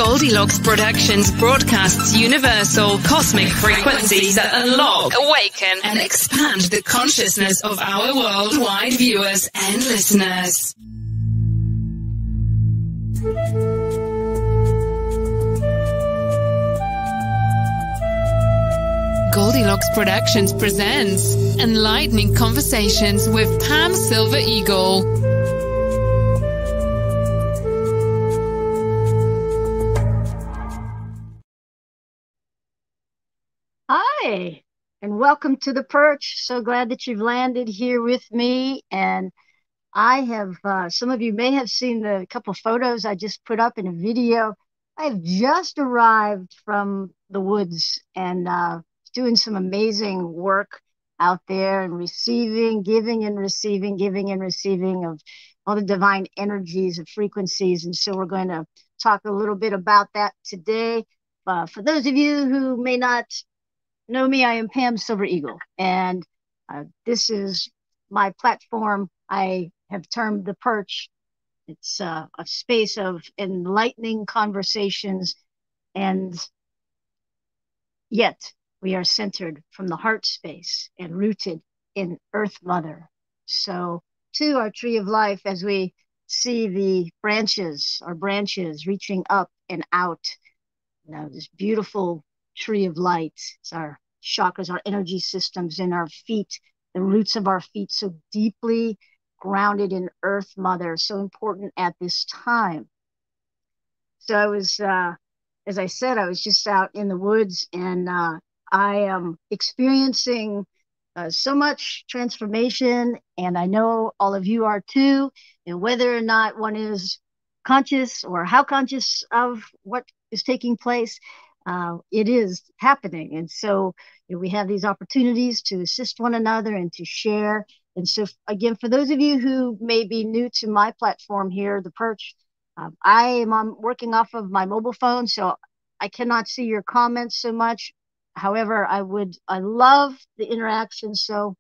Goldylocks Productions broadcasts universal cosmic frequencies that unlock, awaken, and expand the consciousness of our worldwide viewers and listeners. Goldylocks Productions presents Enlightening Conversations with Pam Silver Eagle. Hi, and welcome to the perch. So glad that you've landed here with me. And I have, some of you may have seen the couple photos I just put up in a video. I've just arrived from the woods and doing some amazing work out there and receiving, giving and receiving of all the divine energies and frequencies. And so we're going to talk a little bit about that today. For those of you who may not know me, I am Pam Silver Eagle, and this is my platform. I have termed the perch. It's a space of enlightening conversations, and yet we are centered from the heart space and rooted in Earth Mother. So to our tree of life, as we see the branches, our branches reaching up and out, now this beautiful tree of light. It's our chakras, our energy systems in our feet, the roots of our feet, so deeply grounded in Earth Mother, so important at this time. So I was, as I said, I was just out in the woods, and I am experiencing so much transformation, and I know all of you are too. And whether or not one is conscious or how conscious of what is taking place, it is happening. And so we have these opportunities to assist one another and to share. And so again, for those of you who may be new to my platform here, the perch, I am working off of my mobile phone, so I cannot see your comments so much. However, I love the interaction. So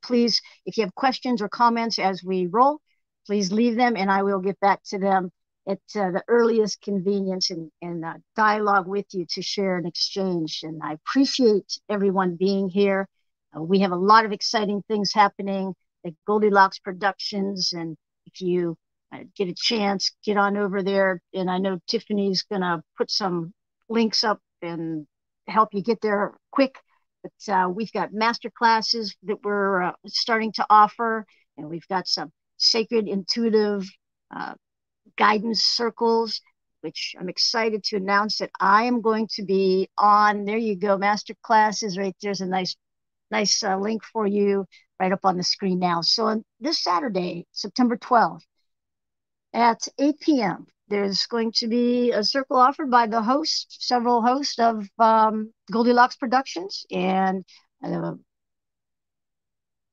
please, if you have questions or comments as we roll, please leave them and I will get back to them at the earliest convenience and dialogue with you to share and exchange. And I appreciate everyone being here. We have a lot of exciting things happening at Goldylocks Productions. And if you get a chance, get on over there. And I know Tiffany's going to put some links up and help you get there quick. But we've got master classes that we're starting to offer. And we've got some sacred, intuitive guidance circles, which I'm excited to announce that I am going to be on. There you go, master classes right there's a nice link for you right up on the screen now. So on this Saturday, September 12th at 8 p.m., there's going to be a circle offered by the several hosts of Goldylocks Productions and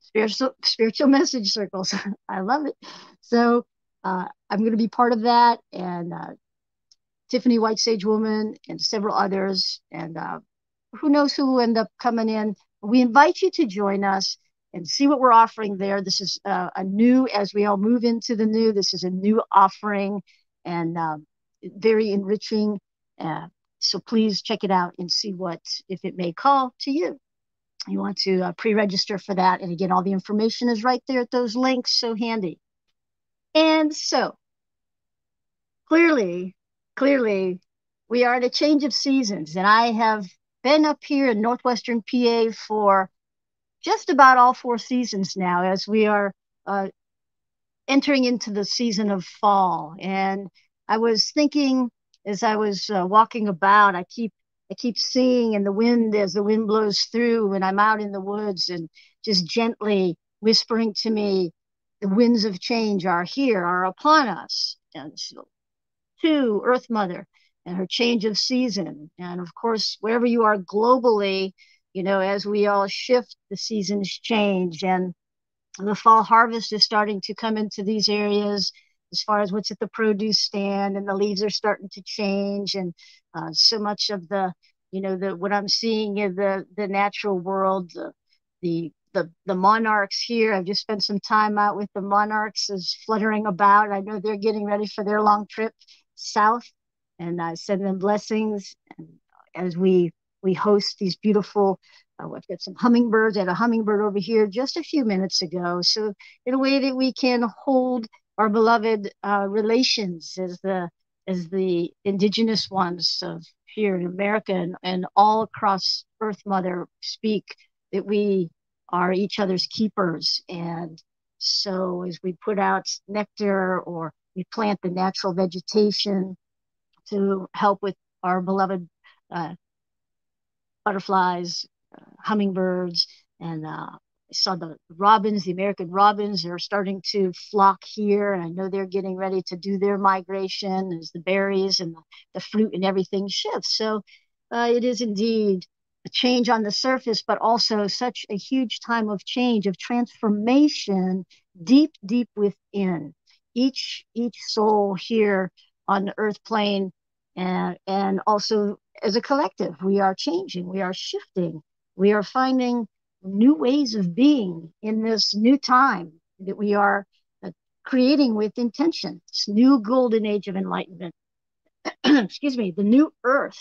spiritual message circles. I love it. So I'm going to be part of that, and Tiffany White Sage Woman and several others, and who knows who will end up coming in. We invite you to join us and see what we're offering there. This is a new, as we all move into the new, this is a new offering and very enriching. So please check it out and see if it may call to you. You want to pre-register for that. And again, all the information is right there at those links. So handy. And so clearly, we are at a change of seasons. And I have been up here in Northwestern PA for just about all 4 seasons now, as we are entering into the season of fall. And I was thinking as I was walking about, I keep seeing in the wind as the wind blows through, and I'm out in the woods and just gently whispering to me, the winds of change are here, are upon us. And so, to Earth Mother and her change of season. And of course, wherever you are globally, as we all shift, the seasons change. And the fall harvest is starting to come into these areas as far as what's at the produce stand, and the leaves are starting to change. And so much of what I'm seeing in the natural world, the monarchs here. I've just spent some time out with the monarchs as fluttering about. I know they're getting ready for their long trip south. and I send them blessings. And as we host these beautiful, we've got some hummingbirds. I had a hummingbird over here just a few minutes ago. So in a way that we can hold our beloved relations as the indigenous ones of here in America and all across Earth Mother speak, that we are each other's keepers. And so as we put out nectar or we plant the natural vegetation to help with our beloved butterflies, hummingbirds, and I saw the robins, the American robins are starting to flock here. And I know they're getting ready to do their migration as the berries and the fruit and everything shifts. So it is indeed a change on the surface, but also such a huge time of change, of transformation deep, deep within each soul here on the earth plane. And also as a collective, we are changing, we are shifting, we are finding new ways of being in this new time that we are creating with intention, this new golden age of enlightenment. Excuse me, the new earth.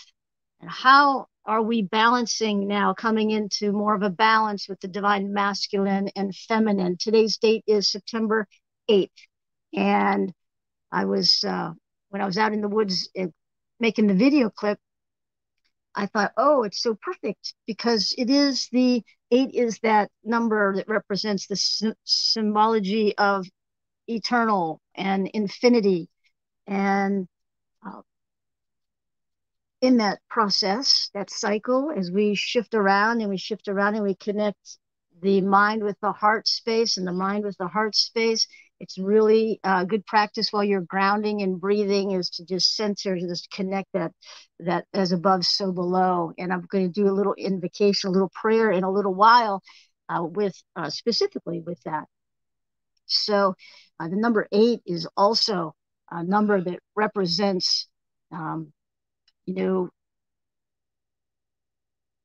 And how are we balancing now, coming into more of a balance with the divine masculine and feminine? Today's date is September 8th. And I was, when I was out in the woods making the video clip, I thought, oh, it's so perfect because it is 8 is that number that represents the symbology of eternal and infinity. And in that process, that cycle, as we shift around and we connect the mind with the heart space and the mind with the heart space, it's really good practice while you're grounding and breathing is to just center, just connect that as above, so below. And I'm going to do a little invocation, a little prayer in a little while with specifically with that. So the number 8 is also a number that represents,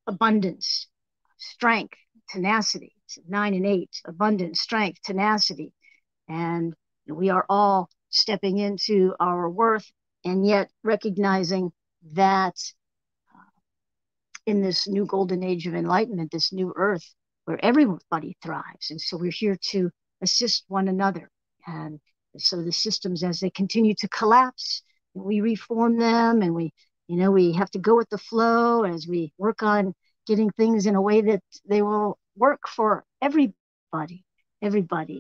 abundance, strength, tenacity. It's 9 and 8, abundance, strength, tenacity. And we are all stepping into our worth and yet recognizing that in this new golden age of enlightenment, this new earth where everybody thrives. And so we're here to assist one another. And so the systems, as they continue to collapse, we reform them, and we have to go with the flow as we work on getting things in a way that they will work for everybody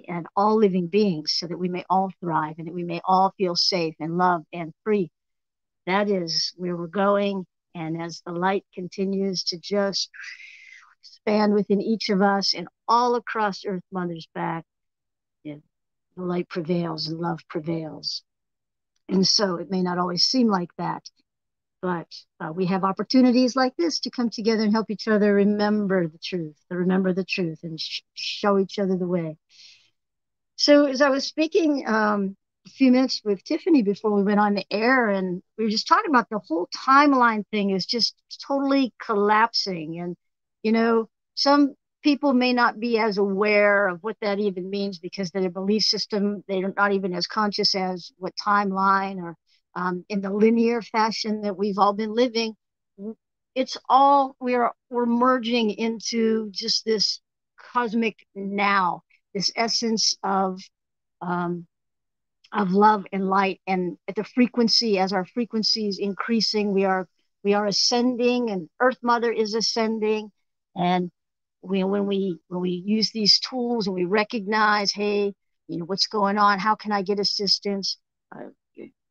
and all living beings, so that we may all thrive and that we may all feel safe and loved and free. That is where we're going. And as the light continues to just expand within each of us and all across Earth Mother's back, the light prevails and love prevails. And so it may not always seem like that, but we have opportunities like this to come together and help each other remember the truth, and show each other the way. So as I was speaking a few minutes with Tiffany before we went on the air, and we were just talking about the whole timeline thing is just totally collapsing. And, some people may not be as aware of what that even means because their belief system, they're not even as conscious as what timeline or in the linear fashion that we've all been living. It's all, we're merging into just this cosmic now, this essence of love and light. And at the frequency, as our frequency is increasing, we are ascending, and Earth Mother is ascending. And when we use these tools and we recognize, hey, what's going on? How can I get assistance?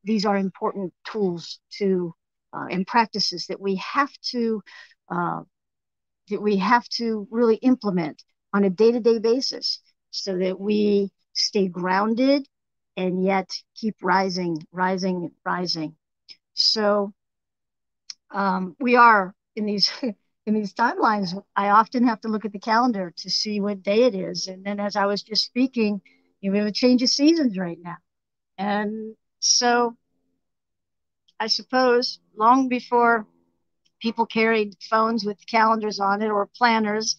These are important tools to and practices that we have to really implement on a day-to-day basis, so that we stay grounded and yet keep rising. So we are in these in these timelines. I often have to look at the calendar to see what day it is. And then as I was just speaking, we have a change of seasons right now. And so I suppose long before people carried phones with calendars on it or planners,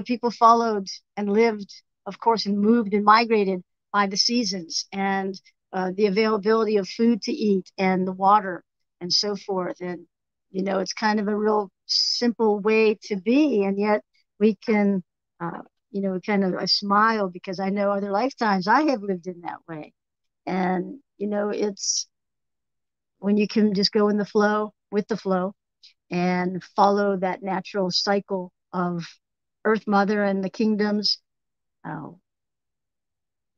people followed and lived, of course, and moved and migrated by the seasons. And the availability of food to eat and the water and so forth. And, it's kind of a real simple way to be. And yet we can, kind of I smile because I know other lifetimes I have lived in that way. And, it's when you can just go in the flow with the flow and follow that natural cycle of Earth Mother and the kingdoms,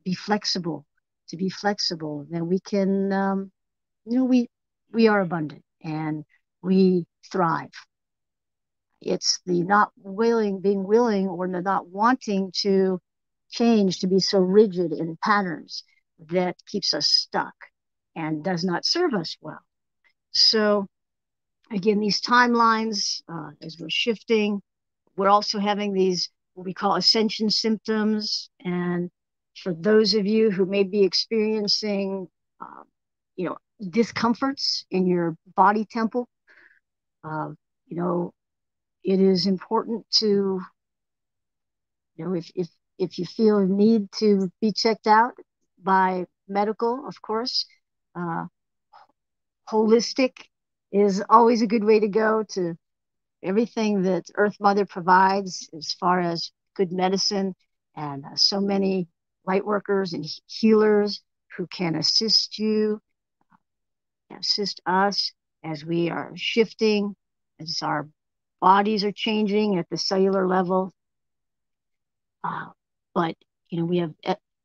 be flexible, to be flexible, then we can, we are abundant and we thrive. It's the not willing, being willing, or the not wanting to change, to be so rigid in patterns that keeps us stuck and does not serve us well. So again, these timelines, as we're shifting, we're also having these, what we call ascension symptoms. And for those of you who may be experiencing, discomforts in your body temple, it is important to, if you feel a need to be checked out by medical, of course, holistic is always a good way to go, to everything that Earth Mother provides as far as good medicine, and so many light workers and healers who can assist you, assist us as we are shifting, as our bodies are changing at the cellular level. But, we have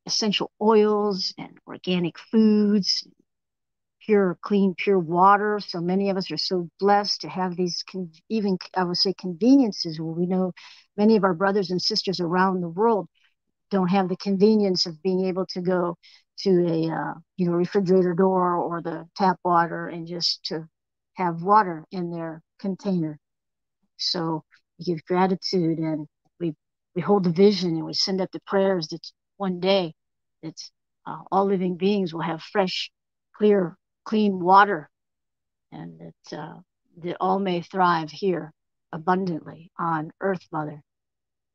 essential oils and organic foods, pure, clean, pure water. So many of us are so blessed to have these, even I would say, conveniences, where we know many of our brothers and sisters around the world don't have the convenience of being able to go to a refrigerator door or the tap water and just to have water in their container. So we give gratitude, and we hold the vision, and we send up the prayers that one day that all living beings will have fresh, clear, clean water, and that all may thrive here abundantly on Earth Mother.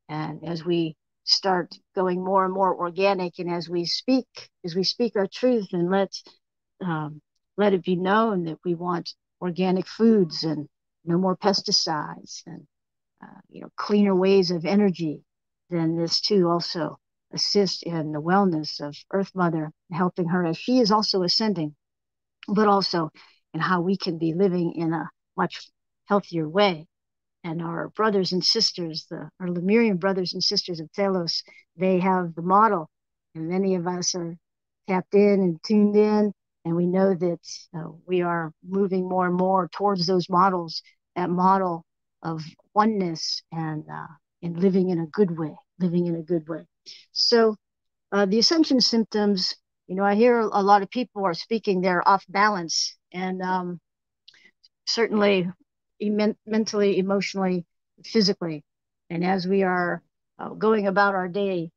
And as we start going more and more organic, and as we speak our truth, and let it be known that we want organic foods and no more pesticides, and cleaner ways of energy, then this too also assist in the wellness of Earth Mother, helping her as she is also ascending, but also in how we can be living in a much healthier way. And our brothers and sisters, our Lemurian brothers and sisters of Telos, they have the model, and many of us are tapped in and tuned in, and we know that we are moving more and more towards those models, that model of oneness and living in a good way, So the Ascension Symptoms, I hear a lot of people are speaking, they're off balance, and certainly mentally, emotionally, physically. And as we are going about our days,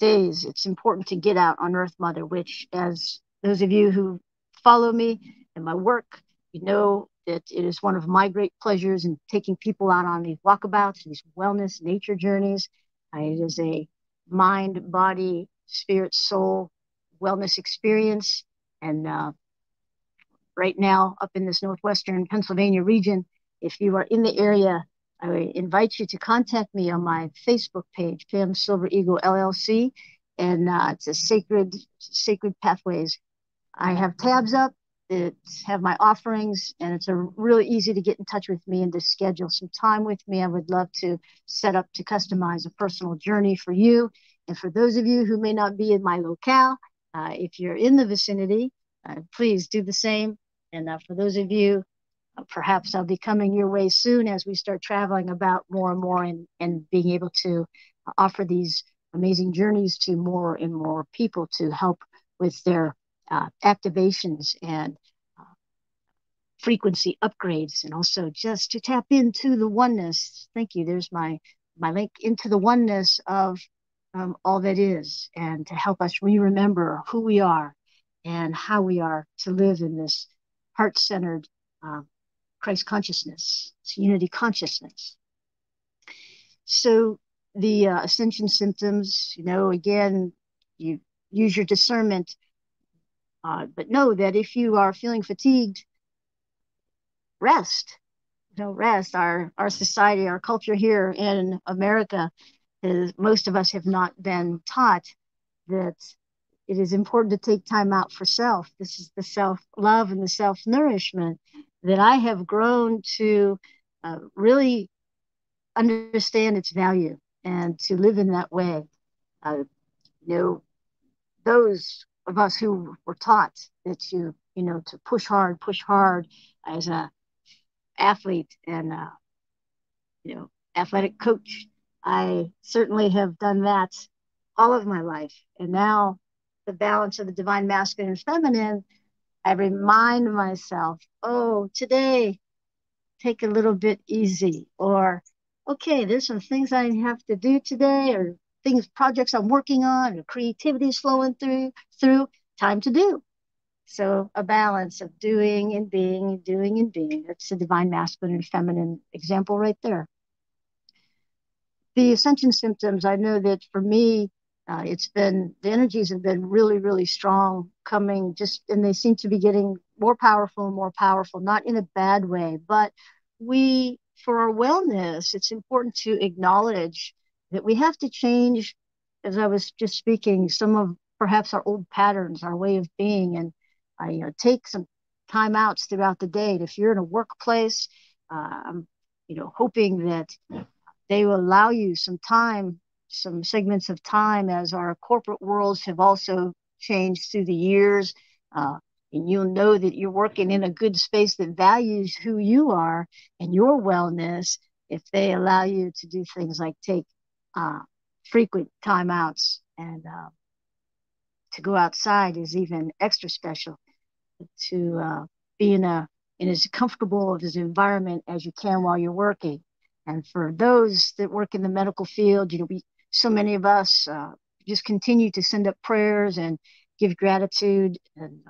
it's important to get out on Earth Mother, which, as those of you who follow me and my work, you know that it is one of my great pleasures in taking people out on these walkabouts, these wellness nature journeys. It is a mind, body, spirit, soul wellness experience. And right now, up in this northwestern Pennsylvania region, if you are in the area, I invite you to contact me on my Facebook page, Pam Silver Eagle LLC, and it's a sacred pathways. I have tabs up that have my offerings, and it's really easy to get in touch with me and to schedule some time with me. I would love to set up to customize a personal journey for you. And for those of you who may not be in my locale, if you're in the vicinity, please do the same. And for those of you, perhaps I'll be coming your way soon as we start traveling about more and more, and being able to offer these amazing journeys to more and more people to help with their activations and frequency upgrades, and also just to tap into the oneness. Thank you. There's my link into the oneness of all that is, and to help us remember who we are and how we are to live in this heart-centered Christ consciousness, it's unity consciousness. So the Ascension Symptoms, again, you use your discernment. But know that if you are feeling fatigued, rest. Rest. Our society, our culture here in America, most of us have not been taught that it is important to take time out for self. This is the self-love and the self-nourishment that I have grown to really understand its value and to live in that way. Uh, you know, those of us who were taught that to push hard as a athlete and athletic coach. I certainly have done that all of my life. And now the balance of the divine masculine and feminine, I remind myself, oh, today, take a little bit easy. Or, okay, there's some things I have to do today, or projects I'm working on, or creativity is flowing through, time to do. So a balance of doing and being, doing and being. That's the divine masculine and feminine example right there. The Ascension Symptoms, I know that for me, the energies have been really, really strong coming and they seem to be getting more powerful and more powerful, not in a bad way, but for our wellness, it's important to acknowledge that we have to change, as I was just speaking, some of perhaps our old patterns, our way of being, and take some time outs throughout the day. And if you're in a workplace, I'm hoping that they will allow you some segments of time, as our corporate worlds have also changed through the years. And you'll know that you're working in a good space that values who you are and your wellness if they allow you to do things like take frequent timeouts, and to go outside is even extra special. To be in as comfortable of an environment as you can while you're working. And for those that work in the medical field, so many of us just continue to send up prayers and give gratitude and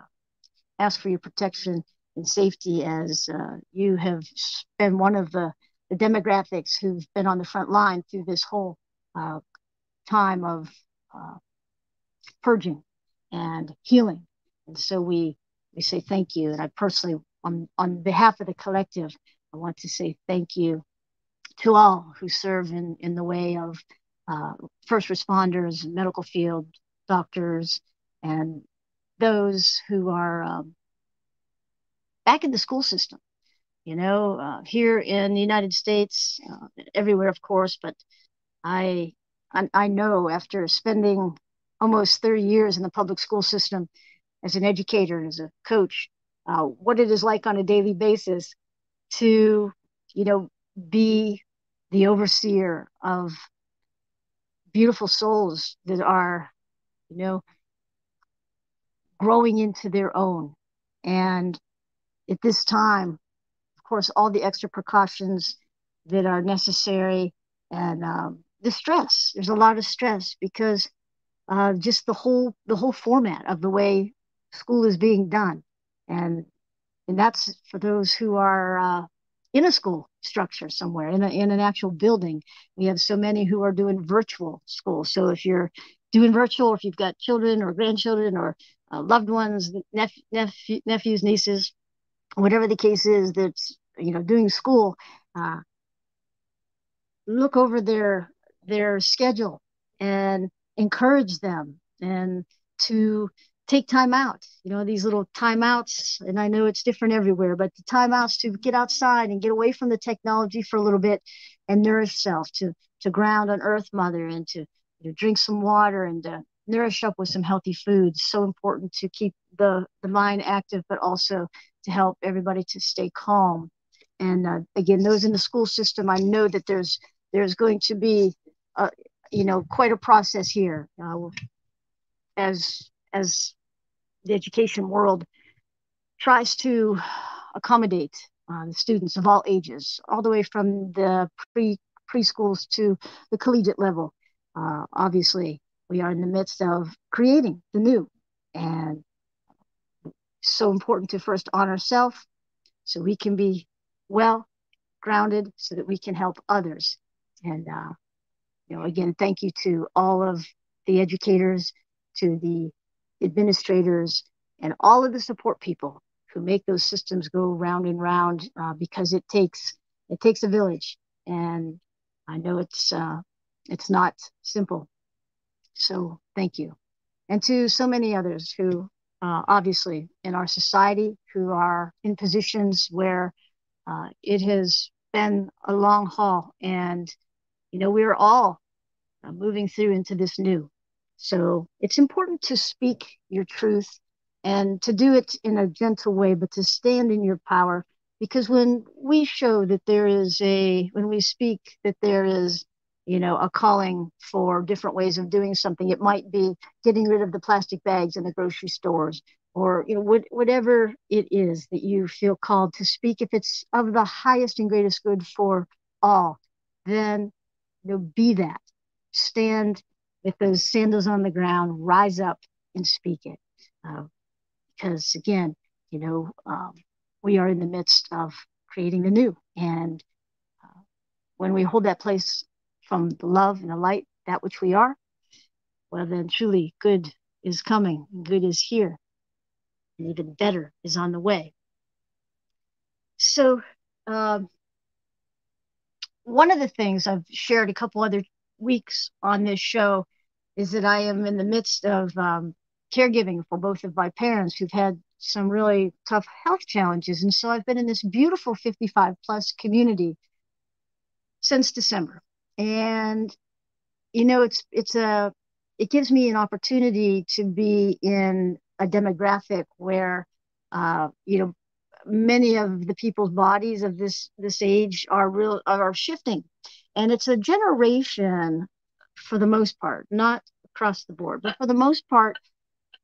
ask for your protection and safety, as you have been one of the demographics who've been on the front line through this whole time of purging and healing. And so we say thank you. And I personally, on behalf of the collective, I want to say thank you to all who serve in the way of first responders, medical field, doctors, and those who are back in the school system. Here in the United States, everywhere, of course, but I know, after spending almost 30 years in the public school system as an educator and as a coach, what it is like on a daily basis to, be the overseer of beautiful souls that are, growing into their own. And at this time, of course, all the extra precautions that are necessary, and the stress. There's a lot of stress because just the whole format of the way school is being done, and that's for those who are in a school structure somewhere, in an actual building. We have so many who are doing virtual school. So if you're doing virtual, or if you've got children or grandchildren or loved ones, nephews, nieces, whatever the case is, that's doing school, look over their schedule and encourage them and to take time out, these little timeouts. And I know it's different everywhere, but the timeouts to get outside and get away from the technology for a little bit and nourish self, to ground on Earth Mother, and to drink some water and to nourish up with some healthy foods. So important to keep the mind active, but also to help everybody to stay calm. And again, those in the school system, I know that there's going to be quite a process here, as the education world tries to accommodate the students of all ages, all the way from the preschools to the collegiate level. Obviously, we are in the midst of creating the new, and so important to first honor self so we can be well grounded, so that we can help others. And again, thank you to all of the educators, to the administrators, and all of the support people who make those systems go round and round, because it takes a village, and I know it's not simple. So thank you, and to so many others who, obviously, in our society, who are in positions where it has been a long haul, and we're all moving through into this new. So it's important to speak your truth and to do it in a gentle way, but to stand in your power. Because when we show that when we speak that there is, a calling for different ways of doing something, it might be getting rid of the plastic bags in the grocery stores, or, whatever it is that you feel called to speak. If it's of the highest and greatest good for all, then, be that. Stand with those sandals on the ground, rise up and speak it. Because again, we are in the midst of creating the new. And when we hold that place from the love and the light, that which we are, well, then truly good is coming, good is here, and even better is on the way. So one of the things I've shared a couple other weeks on this show is that I am in the midst of caregiving for both of my parents who've had some really tough health challenges. And so I've been in this beautiful 55 plus community since December. And, it gives me an opportunity to be in a demographic where, many of the people's bodies of this age are shifting. And it's a generation, for the most part, not across the board, but for the most part,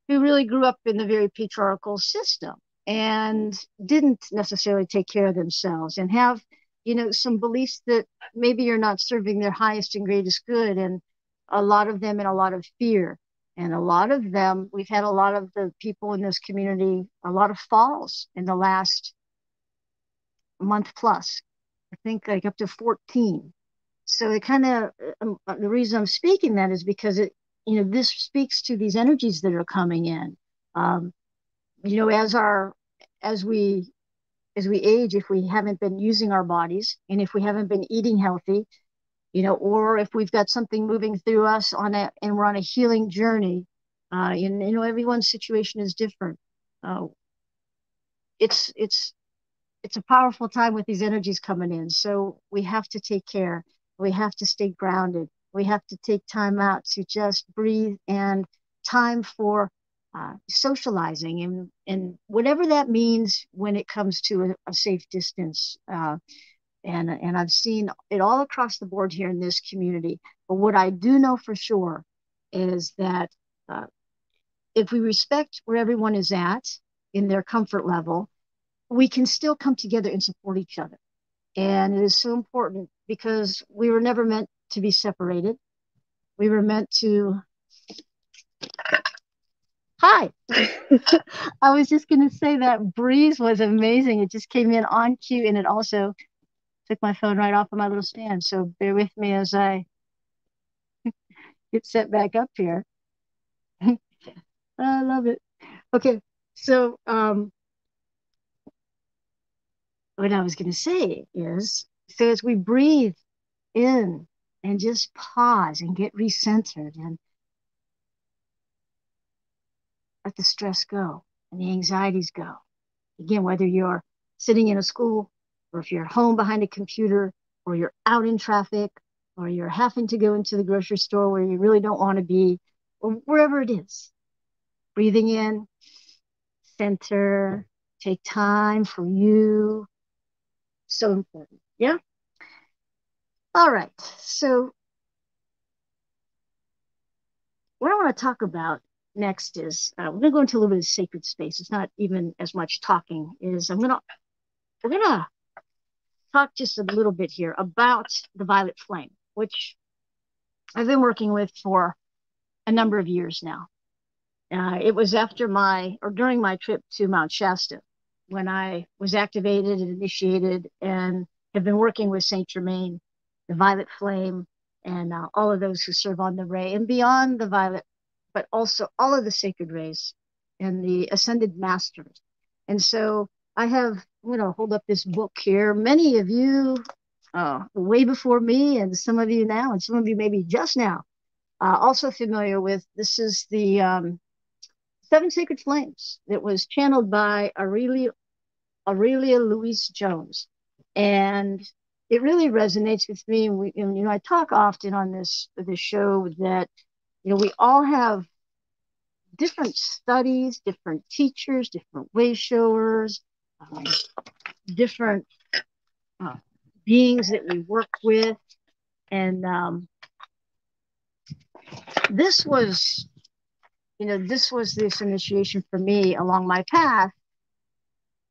who really grew up in the very patriarchal system and didn't necessarily take care of themselves, and have, some beliefs that maybe you're not serving their highest and greatest good. And a lot of them in a lot of fear. And a lot of them, we've had a lot of the people in this community, a lot of falls in the last month plus. I think like up to 14. So it kind of, the reason I'm speaking that is because this speaks to these energies that are coming in. As we age, if we haven't been using our bodies, and if we haven't been eating healthy, or if we've got something moving through us and we're on a healing journey, everyone's situation is different. It's a powerful time with these energies coming in. So we have to take care. We have to stay grounded. We have to take time out to just breathe, and time for socializing, and whatever that means when it comes to a safe distance. And I've seen it all across the board here in this community. But what I do know for sure is that if we respect where everyone is at in their comfort level, we can still come together and support each other. And it is so important, because we were never meant to be separated. We were meant to... Hi. I was just going to say that breeze was amazing. It just came in on cue, and it also took my phone right off of my little stand. So bear with me as I get set back up here. I love it. Okay. So what I was going to say is, so as we breathe in and just pause and get recentered and let the stress go and the anxieties go. Again, whether you're sitting in a school, or if you're home behind a computer, or you're out in traffic, or you're having to go into the grocery store where you really don't want to be, or wherever it is, breathing in, center, take time for you. So important. Yeah. All right. So what I want to talk about next is we're going to go into a little bit of sacred space. It's not even as much talking. We're gonna talk just a little bit here about the violet flame, which I've been working with for a number of years now. It was during my trip to Mount Shasta, when I was activated and initiated, and have been working with Saint Germain, the violet flame, and all of those who serve on the ray and beyond the violet, but also all of the sacred rays and the ascended masters. And so I'm going to hold up this book here. Many of you, way before me, and some of you now, and some of you maybe just now, also familiar with. This is the Seven Sacred Flames that was channeled by Aurelia Louise Jones. And it really resonates with me. And I talk often on this show that, we all have different studies, different teachers, different wayshowers, different beings that we work with. And this was this initiation for me along my path.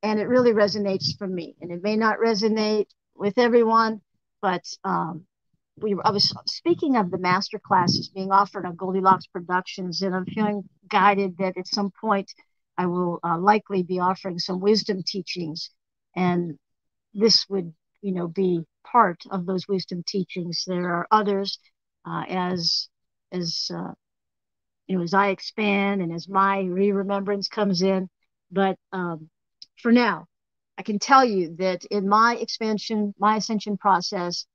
And it really resonates for me. And it may not resonate with everyone, but I was speaking of the master classes being offered on Goldylocks Productions, and I'm feeling guided that at some point I will likely be offering some wisdom teachings, and this would, be part of those wisdom teachings. There are others as I expand and as my remembrance comes in, but for now, I can tell you that in my ascension process,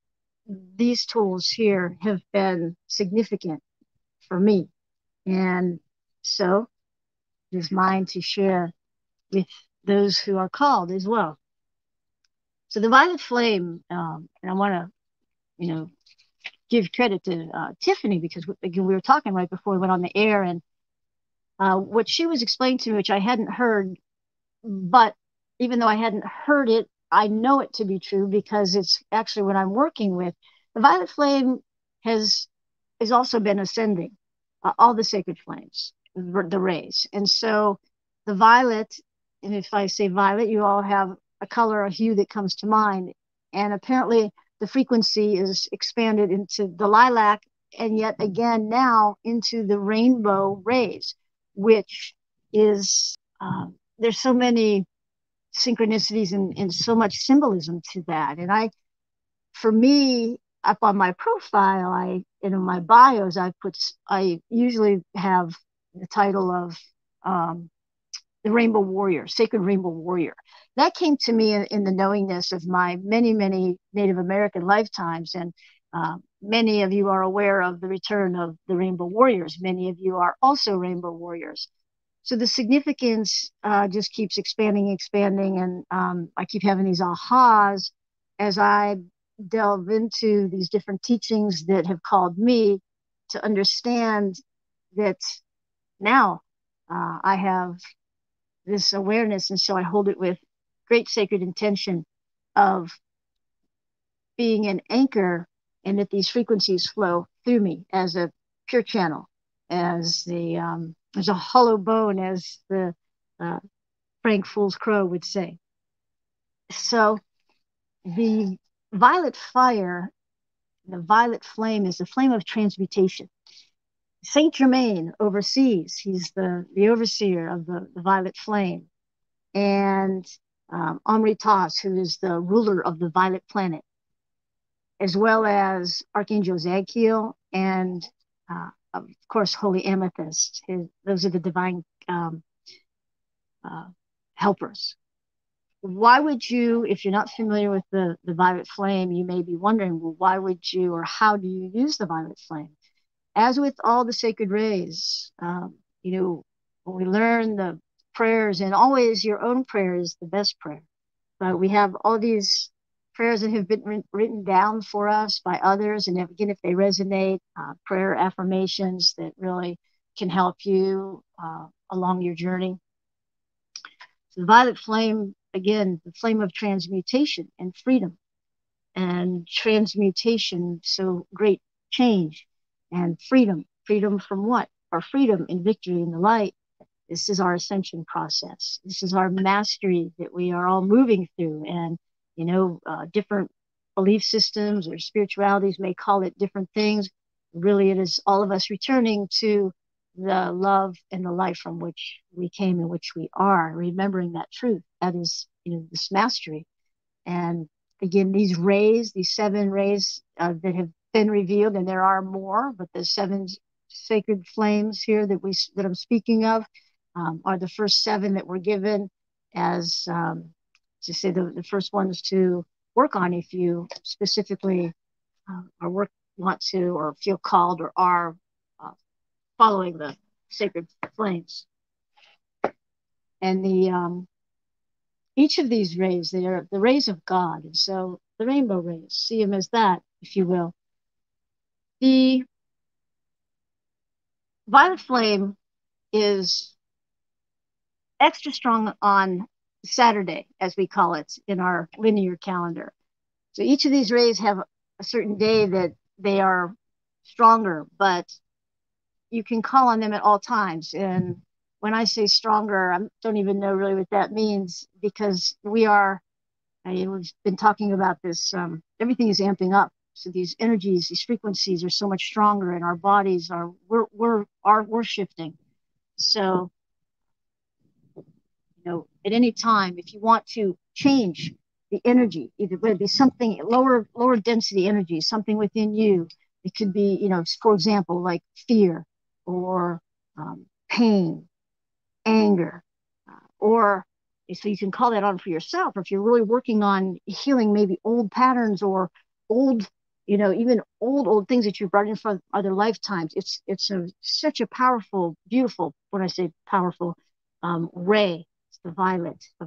these tools here have been significant for me. And so it is mine to share with those who are called as well. So the violet flame, and I want to, give credit to Tiffany, because again, we were talking right before we went on the air, and what she was explaining to me, which I hadn't heard, but even though I hadn't heard it, I know it to be true because it's actually what I'm working with. The violet flame has also been ascending all the sacred flames, the rays. And so the violet, and if I say violet, you all have a color, a hue that comes to mind. And apparently the frequency is expanded into the lilac, and yet again now into the rainbow rays, which is, there's so many synchronicities and so much symbolism to that. And for me, up on my profile, in my bios, I usually have the title of the Rainbow Warrior, Sacred Rainbow Warrior. That came to me in the knowingness of my many, many Native American lifetimes. And many of you are aware of the return of the Rainbow Warriors. Many of you are also Rainbow Warriors. So the significance just keeps expanding. And I keep having these ahas as I delve into these different teachings that have called me to understand that now I have this awareness. And so I hold it with great sacred intention of being an anchor, and that these frequencies flow through me as a pure channel, as a hollow bone, as the Frank Fool's Crow would say. So the violet fire, the violet flame, is the flame of transmutation. Saint Germain oversees, he's the overseer of the violet flame. And Amritas, who is the ruler of the violet planet, as well as Archangel Zadkiel, and of course, Holy Amethyst. Those are the divine helpers. Why would you, if you're not familiar with the violet flame, you may be wondering, well, why would you, or how do you use the violet flame? As with all the sacred rays, when we learn the prayers, and always your own prayer is the best prayer, but we have all these prayers that have been written down for us by others, and again, if they resonate, prayer affirmations that really can help you along your journey. So the violet flame, again, the flame of transmutation and freedom, and transmutation, so great change, and freedom from what? Our freedom and victory in the light. This is our ascension process. This is our mastery that we are all moving through. And, different belief systems or spiritualities may call it different things. Really, it is all of us returning to the love and the life from which we came and which we are, remembering that truth. That is, this mastery. And again, these rays, these 7 rays that have been revealed, and there are more, but the 7 sacred flames here that I'm speaking of, are the first 7 that were given as, to say, the first ones to work on if you specifically want to or feel called or are following the sacred flames. And each of these rays, they are the rays of God. And so the rainbow rays, see them as that, if you will. The violet flame is extra strong on Saturday, as we call it in our linear calendar. So each of these rays have a certain day that they are stronger, but you can call on them at all times. And when I say stronger, I don't even know really what that means, because we've been talking about this, everything is amping up. So these energies, these frequencies are so much stronger, and our bodies we're shifting. So, at any time, if you want to change the energy, either whether it be something lower density energy, something within you, it could be, for example, like fear or pain, anger, or so you can call that on for yourself. Or if you're really working on healing maybe old patterns or old, even old things that you brought in from other lifetimes, it's such a powerful, beautiful, when I say powerful, ray. It's the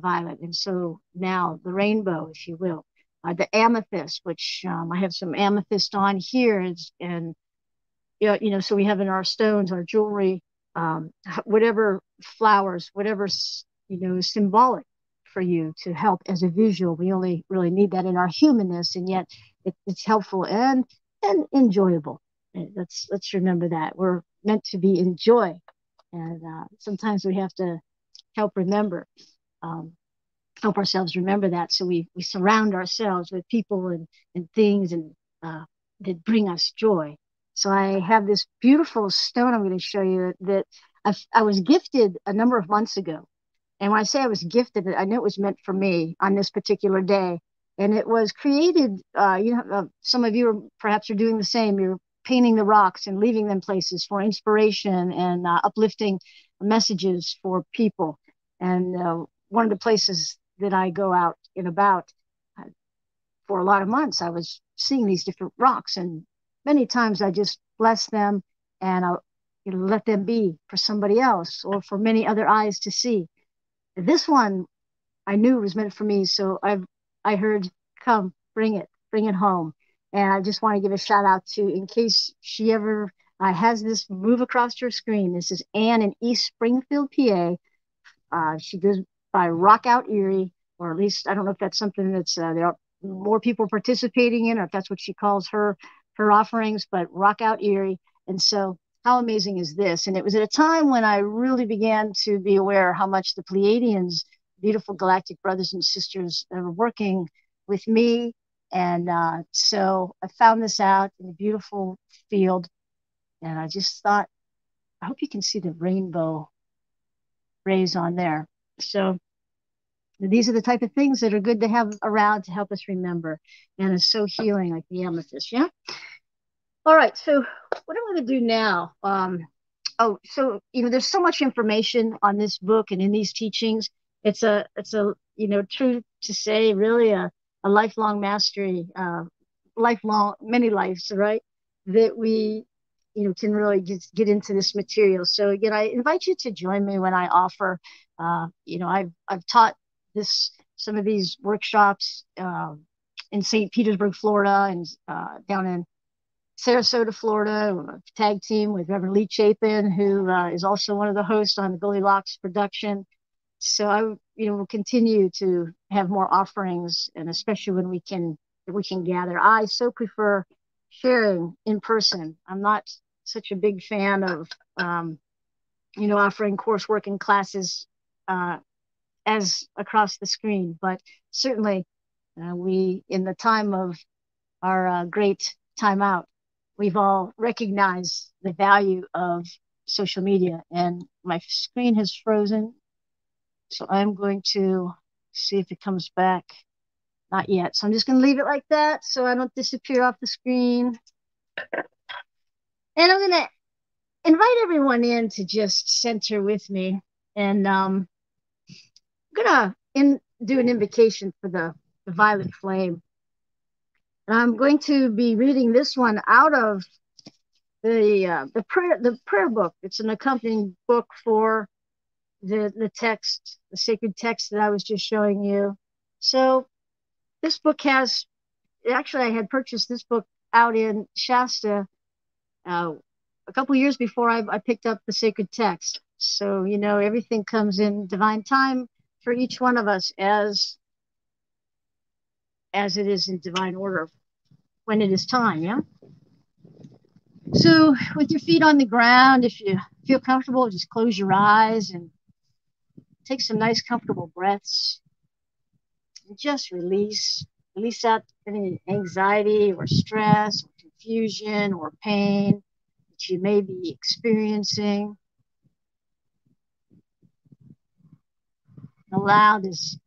violet. And so now the rainbow, if you will, the amethyst, which I have some amethyst on here, and so we have in our stones, our jewelry, whatever flowers, whatever is symbolic for you to help as a visual. We only really need that in our humanness, and yet it's helpful and enjoyable. And let's remember that we're meant to be in joy, and sometimes we have to help ourselves remember that. So we surround ourselves with people and things and that bring us joy. So I have this beautiful stone I'm going to show you that I was gifted a number of months ago. And when I say I was gifted, I know it was meant for me on this particular day. And it was created, some of you perhaps are doing the same. You're painting the rocks and leaving them places for inspiration and uplifting messages for people. And one of the places that I go out and about for a lot of months, I was seeing these different rocks, and many times I just bless them and I'll let them be for somebody else or for many other eyes to see. This one I knew was meant for me, so I heard, come, bring it home. And I just want to give a shout out to, in case she ever has this move across her screen, this is Anne in East Springfield, PA. She goes by Rock Out Erie, or at least I don't know if that's something that's there are more people participating in, or if that's what she calls her offerings, but Rock Out Erie. And so how amazing is this? And it was at a time when I really began to be aware how much the Pleiadians, beautiful galactic brothers and sisters, are working with me. And so I found this out in a beautiful field, and I just thought, I hope you can see the rainbow rays on there. So these are the type of things that are good to have around to help us remember, and it's so healing, like the amethyst. Yeah. All right. So what I'm going to do now. So there's so much information on this book and in these teachings. It's a true to say, really a lifelong mastery, lifelong, many lives, right? That we can really get into this material. So again, I invite you to join me when I offer. I've taught some of these workshops in St. Petersburg, Florida, and down in Sarasota, Florida, tag team with Reverend Lee Chapin, who is also one of the hosts on the Goldylocks Production. So I will continue to have more offerings, and especially when we can gather. I so prefer sharing in person. I'm not such a big fan of offering coursework and classes as across the screen, but certainly we, in the time of our great time out, we've all recognized the value of social media. And my screen has frozen, so I'm going to see if it comes back. Not yet. So I'm just going to leave it like that so I don't disappear off the screen. And I'm going to invite everyone in to just center with me. And I'm gonna do an invocation for the violet flame. And I'm going to be reading this one out of the prayer book. It's an accompanying book for the text, the sacred text that I was just showing you. So this book has, actually I had purchased this book out in Shasta a couple years before I picked up the sacred text. So, you know, everything comes in divine time for each one of us as it is in divine order when it is time, yeah? So with your feet on the ground, if you feel comfortable, just close your eyes and take some nice comfortable breaths. And just release out any anxiety or stress or confusion or pain that you may be experiencing. Allow this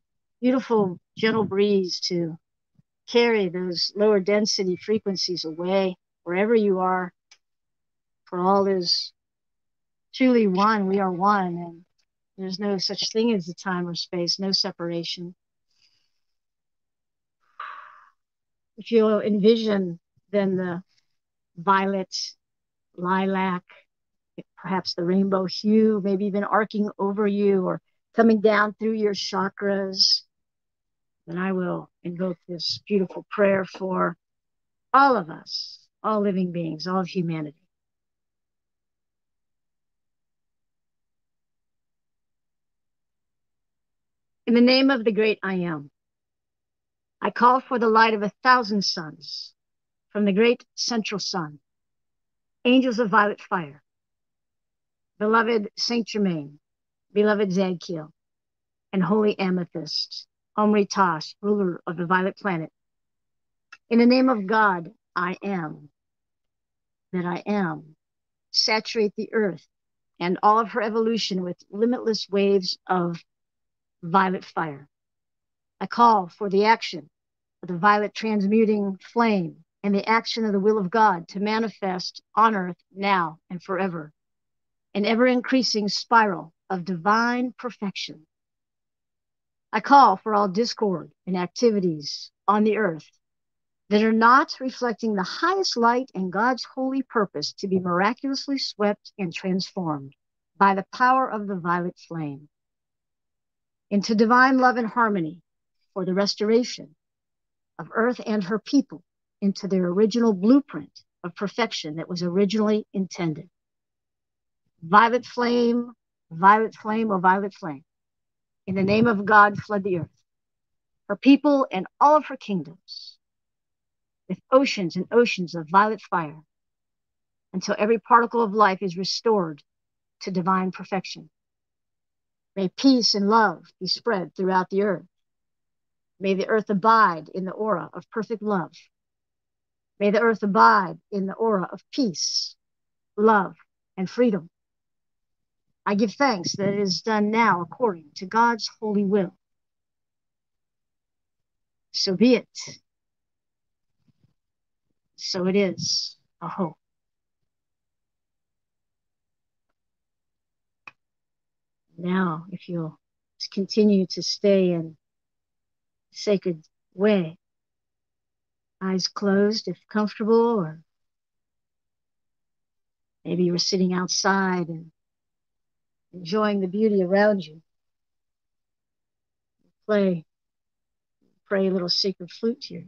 beautiful, gentle breeze to carry those lower density frequencies away wherever you are. For all is truly one. We are one, and there's no such thing as a time or space, no separation. If you'll envision then the violet, lilac, perhaps the rainbow hue, maybe even arcing over you or coming down through your chakras, then I will invoke this beautiful prayer for all of us, all living beings, all of humanity. In the name of the great I Am, I call for the light of 1,000 suns from the great central sun, angels of violet fire, beloved Saint Germain, beloved Zadkiel, and holy amethyst, Omri-Tas, ruler of the violet planet. In the name of God, I am, that I am, saturate the earth and all of her evolution with limitless waves of violet fire. I call for the action of the violet transmuting flame and the action of the will of God to manifest on earth now and forever, an ever-increasing spiral of divine perfection. I call for all discord and activities on the earth that are not reflecting the highest light and God's holy purpose to be miraculously swept and transformed by the power of the violet flame into divine love and harmony for the restoration of earth and her people into their original blueprint of perfection that was originally intended. Violet flame, oh violet flame, in the name of God, flood the earth, her people and all of her kingdoms, with oceans and oceans of violet fire, until every particle of life is restored to divine perfection. May peace and love be spread throughout the earth. May the earth abide in the aura of perfect love. May the earth abide in the aura of peace, love, and freedom. I give thanks that it is done now according to God's holy will. So be it. So it is. Aho. Now, if you'll continue to stay in sacred way, eyes closed if comfortable, or maybe you were sitting outside and enjoying the beauty around you. Pray a little sacred flute here.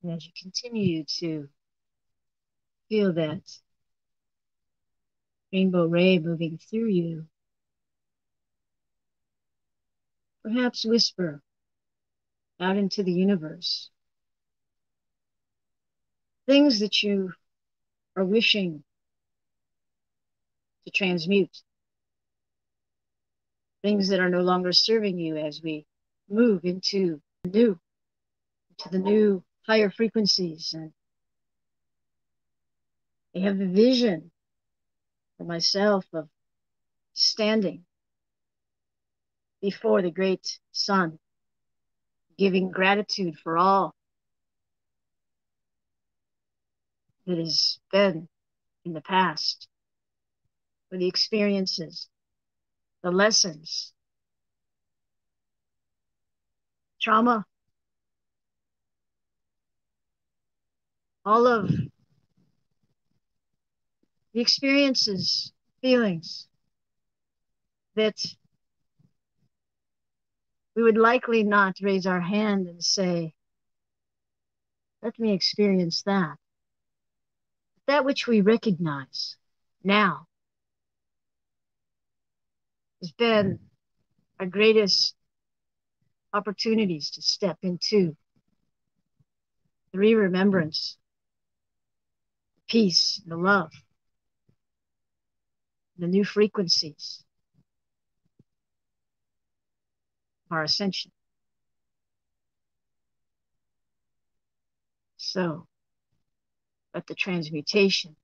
And as you continue to feel that rainbow ray moving through you, perhaps whisper out into the universe things that you are wishing to transmute, things that are no longer serving you as we move into the new higher frequencies. And I have a vision for myself of standing before the great sun, giving gratitude for all that has been in the past, for the experiences, the lessons, trauma, all of the experiences, feelings that we would likely not raise our hand and say, let me experience that. That which we recognize now has been our greatest opportunities to step into the remembrance, the peace, the love, the new frequencies, our ascension. So let the transmutation,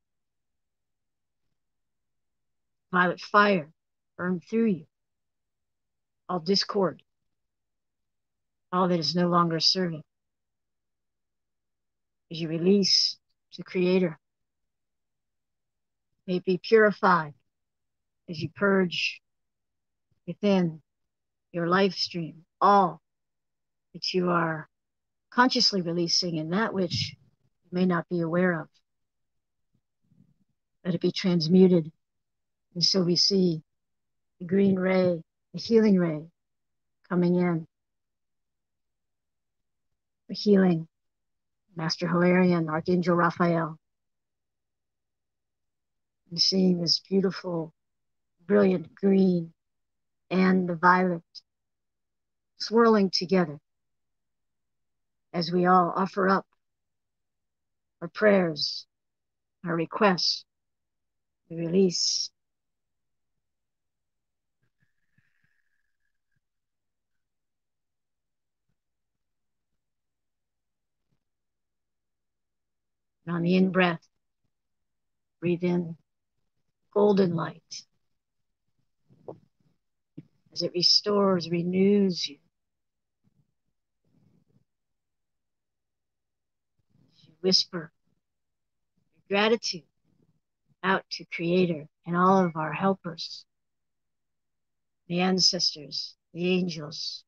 violet fire, burn through you. All discord, all that is no longer serving. As you release to Creator, may it be purified as you purge within your life stream all that you are consciously releasing and that which you may not be aware of. Let it be transmuted. And so we see the green ray, the healing ray coming in. The healing, Master Hilarion, Archangel Raphael. And seeing this beautiful, brilliant green and the violet swirling together as we all offer up our prayers, our requests, the release. And on the in-breath, breathe in golden light as it restores, renews you. As you whisper your gratitude out to Creator and all of our helpers, the ancestors, the angels,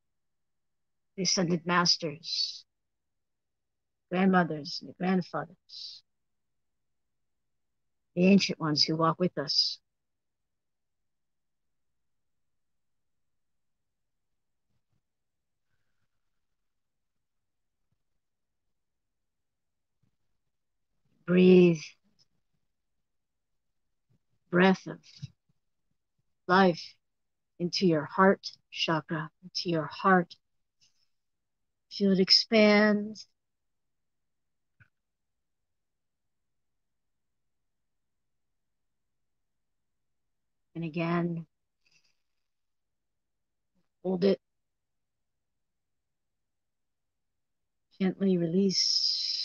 the ascended masters, grandmothers and the grandfathers, the ancient ones who walk with us. Breathe breath of life into your heart chakra, into your heart. Feel it expand. And again, hold it. Gently release.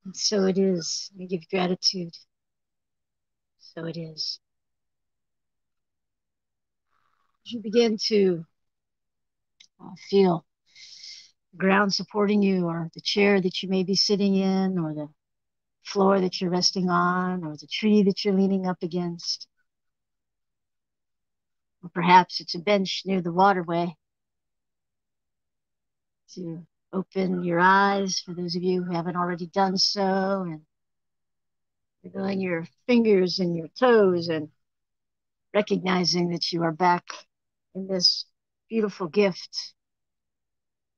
And so it is. We give gratitude. So it is. As you begin to feel ground supporting you, or the chair that you may be sitting in, or the floor that you're resting on, or the tree that you're leaning up against. Or perhaps it's a bench near the waterway. To open your eyes, for those of you who haven't already done so, and wiggling your fingers and your toes and recognizing that you are back in this beautiful gift,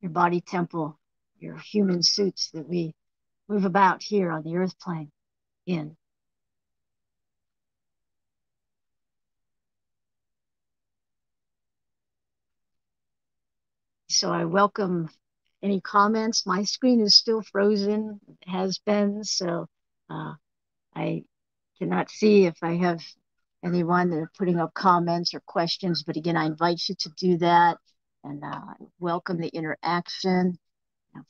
your body temple, your human suits that we move about here on the earth plane in. So I welcome any comments. My screen is still frozen, it has been, so I cannot see if I have anyone that are putting up comments or questions, but again, I invite you to do that, and welcome the interaction,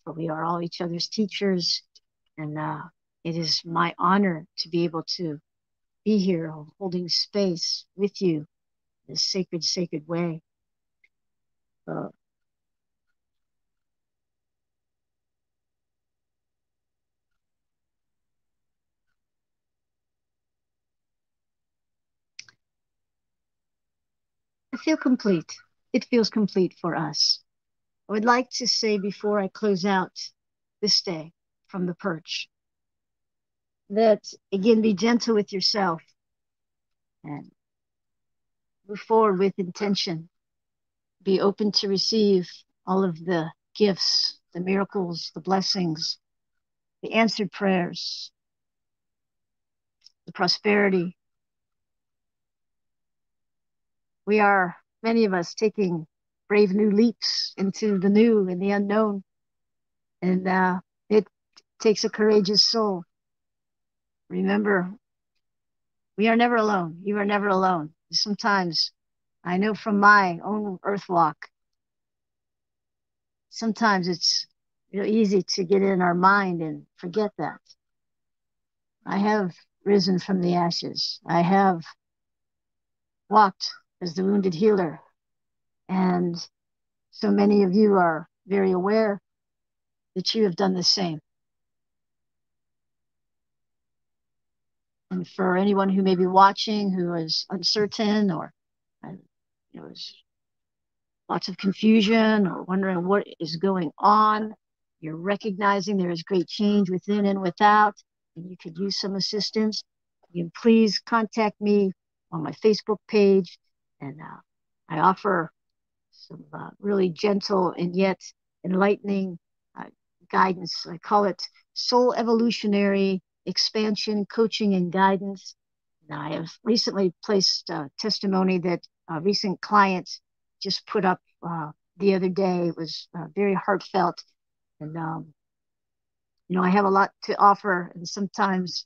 for we are all each other's teachers, and it is my honor to be able to be here holding space with you in this sacred way. I feel complete. It feels complete for us. I would like to say before I close out this day from the perch that, again, be gentle with yourself and move forward with intention. Be open to receive all of the gifts, the miracles, the blessings, the answered prayers, the prosperity. We are, many of us, taking brave new leaps into the new and the unknown. And it takes a courageous soul. Remember, we are never alone. You are never alone. Sometimes, I know from my own earth walk, sometimes it's real easy to get in our mind and forget that. I have risen from the ashes. I have walked as the wounded healer. And so many of you are very aware that you have done the same. And for anyone who may be watching who is uncertain or is lots of confusion or wondering what is going on, you're recognizing there is great change within and without, and you could use some assistance, you can please contact me on my Facebook page, and I offer some really gentle and yet enlightening guidance. I call it soul evolutionary expansion, coaching, and guidance. And I have recently placed a testimony that a recent client just put up the other day. It was very heartfelt. And, I have a lot to offer, and sometimes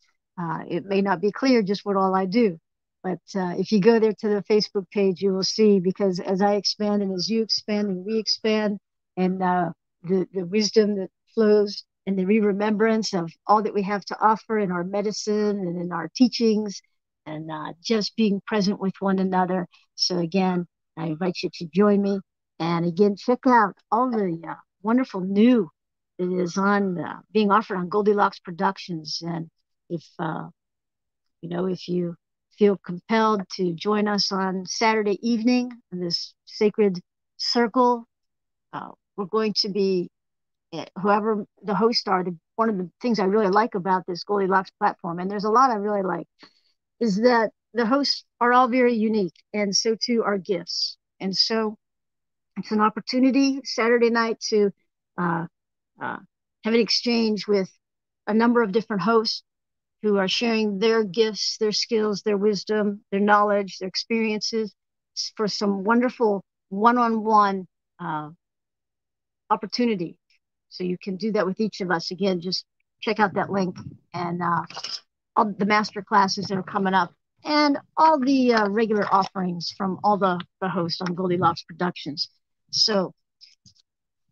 it may not be clear just what all I do. But if you go there to the Facebook page, you will see, because as I expand and as you expand and we expand, and the wisdom that flows and the remembrance of all that we have to offer in our medicine and in our teachings, and just being present with one another. So again, I invite you to join me. And again, check out all the wonderful new that is on being offered on Goldylocks Productions. And if you feel compelled to join us on Saturday evening in this sacred circle, we're going to be, whoever the hosts are, one of the things I really like about this Goldylocks platform, and there's a lot I really like, is that the hosts are all very unique, and so too are gifts. And so it's an opportunity Saturday night to have an exchange with a number of different hosts who are sharing their gifts, their skills, their wisdom, their knowledge, their experiences, for some wonderful one-on-one opportunity. So you can do that with each of us. Again, just check out that link, and all the master classes that are coming up, and all the regular offerings from all the hosts on Goldylocks Productions. So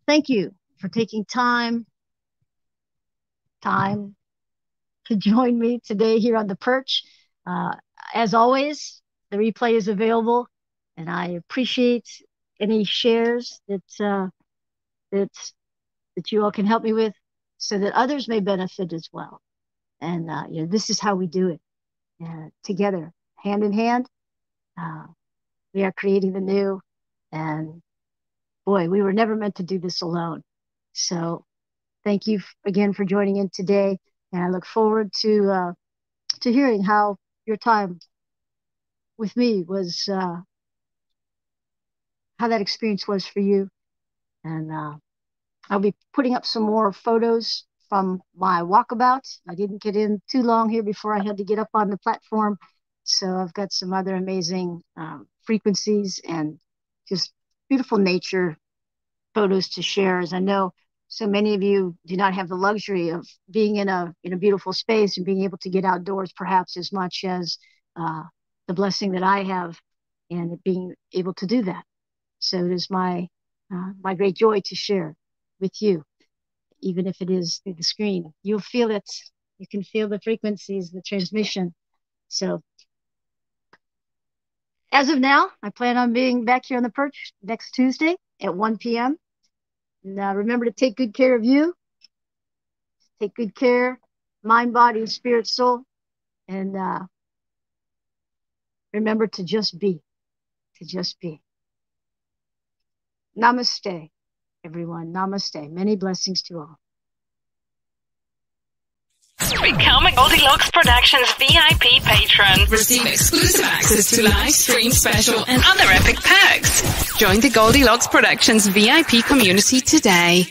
thank you for taking time to join me today here on the perch. As always, the replay is available, and I appreciate any shares that that you all can help me with so that others may benefit as well. And, this is how we do it together, hand in hand. We are creating the new, and boy, we were never meant to do this alone. So thank you again for joining in today. And I look forward to hearing how your time with me was, how that experience was for you. And I'll be putting up some more photos from my walkabout. I didn't get in too long here before I had to get up on the platform. So I've got some other amazing frequencies and just beautiful nature photos to share, as I know so many of you do not have the luxury of being in a beautiful space and being able to get outdoors perhaps as much as the blessing that I have and being able to do that. So it is my great joy to share with you, even if it is through the screen. You'll feel it. You can feel the frequencies, the transmission. So as of now, I plan on being back here on the perch next Tuesday at 1 p.m. And remember to take good care of you. Take good care, mind, body, spirit, soul. And remember to just be. To just be. Namaste, everyone. Namaste. Many blessings to all. Become a Goldylocks Productions VIP patron. Receive exclusive access to live stream special and other epic perks. Join the Goldylocks Productions VIP community today.